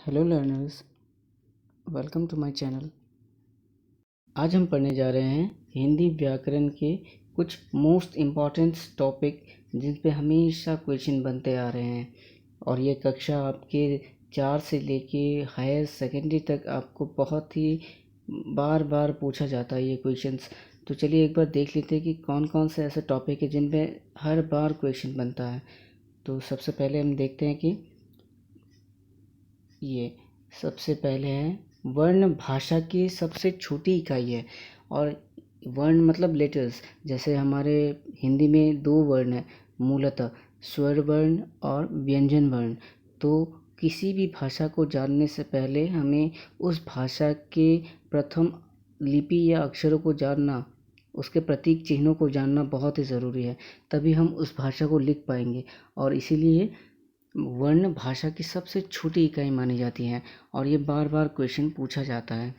Hello learners, welcome to my channel. आज हम पढ़ने जा रहे हैं हिंदी व्याकरण के कुछ मोस्ट इम्पॉर्टेंट टॉपिक जिन पे हमेशा क्वेश्चन बनते आ रहे हैं और ये कक्षा आपके 4 से लेके हायर सेकेंडरी तक आपको बहुत ही बार बार पूछा जाता है ये क्वेश्चंस। तो चलिए एक बार देख लेते हैं कि कौन कौन से ऐसे टॉपिक है जिन पे हर बार क्वेश्चन बनता है। तो सबसे पहले हम देखते हैं कि ये सबसे पहले है वर्ण भाषा की सबसे छोटी इकाई है। और वर्ण मतलब लेटर्स, जैसे हमारे हिंदी में 2 वर्ण हैं मूलतः, स्वर वर्ण और व्यंजन वर्ण। तो किसी भी भाषा को जानने से पहले हमें उस भाषा के प्रथम लिपि या अक्षरों को जानना, उसके प्रतीक चिन्हों को जानना बहुत ही ज़रूरी है, तभी हम उस भाषा को लिख पाएंगे। और इसीलिए वर्ण भाषा की सबसे छोटी इकाई मानी जाती है और ये बार बार क्वेश्चन पूछा जाता है।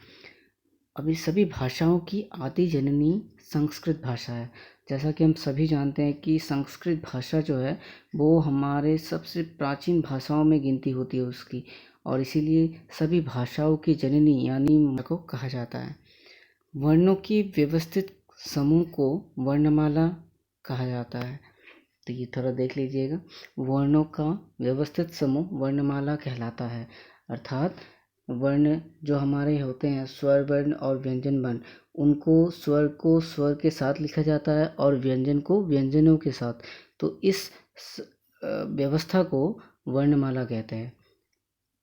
अभी सभी भाषाओं की आदि जननी संस्कृत भाषा है। जैसा कि हम सभी जानते हैं कि संस्कृत भाषा जो है वो हमारे सबसे प्राचीन भाषाओं में गिनती होती है उसकी, और इसीलिए सभी भाषाओं की जननी यानी को कहा जाता है। वर्णों की व्यवस्थित समूह को वर्णमाला कहा जाता है। तो ये थोड़ा देख लीजिएगा, वर्णों का व्यवस्थित समूह वर्णमाला कहलाता है। अर्थात वर्ण जो हमारे होते हैं स्वर वर्ण और व्यंजन वर्ण, उनको स्वर को स्वर के साथ लिखा जाता है और व्यंजन को व्यंजनों के साथ। तो इस व्यवस्था को वर्णमाला कहते हैं।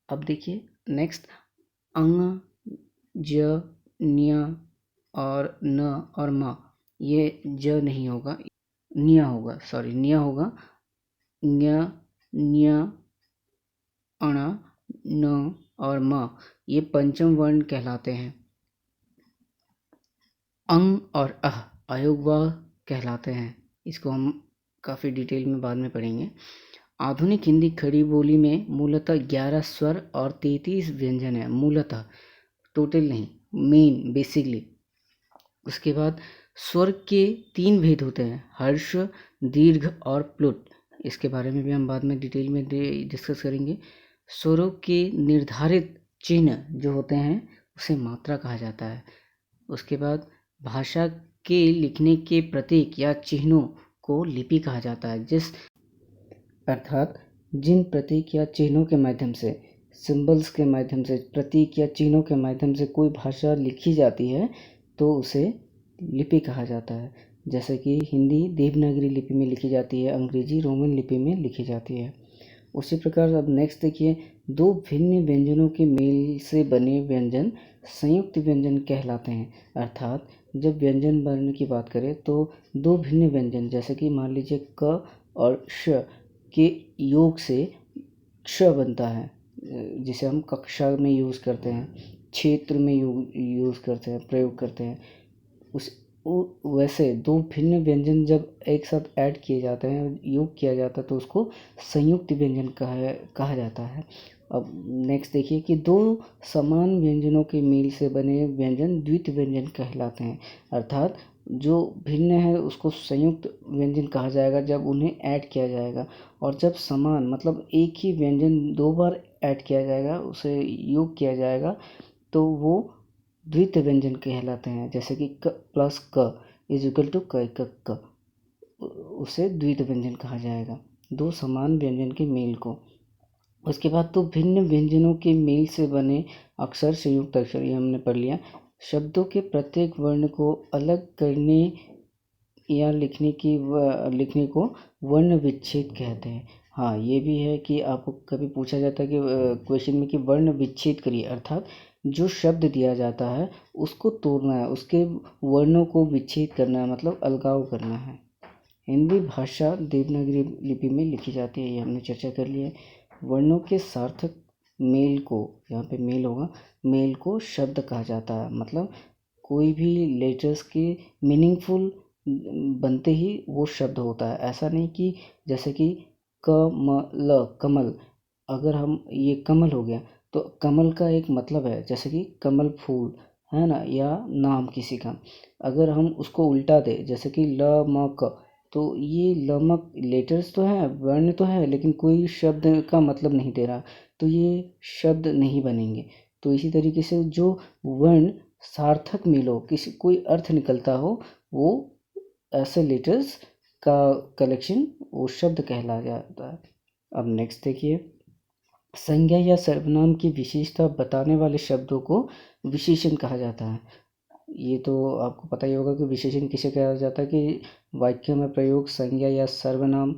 अब देखिए नेक्स्ट, अंग, ज, न्य और न और म, ये ज नहीं होगा, न्य होगा, सॉरी न्य होगा। न्य, न्य, अण, न और म ये पंचम वर्ण कहलाते हैं। अंग और अह अयोगवाह कहलाते हैं। इसको हम काफ़ी डिटेल में बाद में पढ़ेंगे। आधुनिक हिंदी खड़ी बोली में मूलतः 11 स्वर और 33 व्यंजन है, मूलतः, टोटल नहीं, मेन बेसिकली। उसके बाद स्वर के 3 भेद होते हैं, हर्ष, दीर्घ और प्लुट। इसके बारे में भी हम बाद में डिटेल में डिस्कस करेंगे। स्वरों के निर्धारित चिन्ह जो होते हैं उसे मात्रा कहा जाता है। उसके बाद भाषा के लिखने के प्रतीक या चिन्हों को लिपि कहा जाता है, अर्थात जिन प्रतीक या चिन्हों के माध्यम से, सिंबल्स के माध्यम से, प्रतीक या चिन्हों के माध्यम से कोई भाषा लिखी जाती है तो उसे लिपि कहा जाता है। जैसे कि हिंदी देवनागरी लिपि में लिखी जाती है, अंग्रेजी रोमन लिपि में लिखी जाती है। उसी प्रकार अब नेक्स्ट देखिए, 2 भिन्न व्यंजनों के मेल से बने व्यंजन संयुक्त व्यंजन कहलाते हैं। अर्थात जब व्यंजन वर्ण की बात करें तो 2 भिन्न व्यंजन, जैसे कि मान लीजिए क और श के योग से क्ष बनता है, जिसे हम कक्षा में यूज़ करते हैं, क्षेत्र में यूज़ करते हैं, प्रयोग करते हैं। वैसे 2 भिन्न व्यंजन जब एक साथ ऐड किए जाते हैं, योग किया जाता है, तो उसको संयुक्त व्यंजन कहा जाता है। अब नेक्स्ट देखिए कि 2 समान व्यंजनों के मेल से बने व्यंजन द्वित व्यंजन कहलाते हैं। अर्थात जो भिन्न है उसको संयुक्त व्यंजन कहा जाएगा जब उन्हें ऐड किया जाएगा, और जब समान मतलब एक ही व्यंजन 2 बार ऐड किया जाएगा, उसे योग किया जाएगा, तो वो द्वित व्यंजन कहलाते हैं। जैसे कि क प्लस क इज इक्वल टू क, उसे द्वित व्यंजन कहा जाएगा, 2 समान व्यंजन के मेल को। उसके बाद तो भिन्न व्यंजनों के मेल से बने अक्षर संयुक्त अक्षर, ये हमने पढ़ लिया। शब्दों के प्रत्येक वर्ण को अलग करने या लिखने को वर्ण विच्छेद कहते हैं। हाँ, ये भी है कि आपको कभी पूछा जाता है कि क्वेश्चन में कि वर्ण विच्छेद करिए, अर्थात जो शब्द दिया जाता है उसको तोड़ना है, उसके वर्णों को विच्छेद करना है, मतलब अलगाव करना है। हिंदी भाषा देवनागरी लिपि में लिखी जाती है, ये हमने चर्चा कर लिया है। वर्णों के सार्थक मेल को, यहाँ पे मेल होगा, मेल को शब्द कहा जाता है। मतलब कोई भी लेटर्स के मीनिंगफुल बनते ही वो शब्द होता है। ऐसा नहीं कि जैसे कि कमल, कमल, अगर हम ये कमल हो गया तो कमल का एक मतलब है, जैसे कि कमल फूल है ना, या नाम किसी का। अगर हम उसको उल्टा दें, जैसे कि ल म क, तो ये लमक लेटर्स तो है, वर्ण तो है, लेकिन कोई शब्द का मतलब नहीं दे रहा, तो ये शब्द नहीं बनेंगे। तो इसी तरीके से जो वर्ण सार्थक मिलो, किसी कोई अर्थ निकलता हो, वो ऐसे लेटर्स का कलेक्शन वो शब्द कहला जाता है। अब नेक्स्ट देखिए, संज्ञा या सर्वनाम की विशेषता बताने वाले शब्दों को विशेषण कहा जाता है। ये तो आपको पता ही होगा कि विशेषण किसे कहा जाता है, कि वाक्य में प्रयोग संज्ञा या सर्वनाम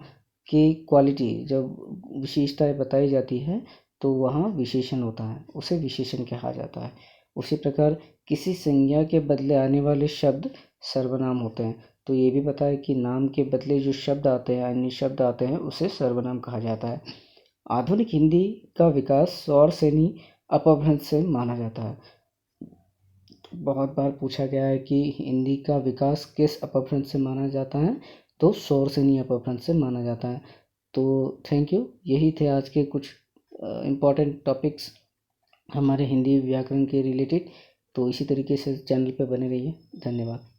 की क्वालिटी जब विशेषताएं बताई जाती है तो वहाँ विशेषण होता है, उसे विशेषण कहा जाता है। उसी प्रकार किसी संज्ञा के बदले आने वाले शब्द सर्वनाम होते हैं। तो ये भी बताया कि नाम के बदले जो शब्द आते हैं, अन्य शब्द आते हैं, उसे सर्वनाम कहा जाता है। आधुनिक हिंदी का विकास सौर सेनी अपभ्रंश से माना जाता है। बहुत बार पूछा गया है कि हिंदी का विकास किस अपभ्रंश से माना जाता है, तो सौर सेनी अपभ्रंश से माना जाता है। तो थैंक यू, यही थे आज के कुछ इम्पॉर्टेंट टॉपिक्स हमारे हिंदी व्याकरण के रिलेटेड। तो इसी तरीके से चैनल पे बने रहिए। धन्यवाद।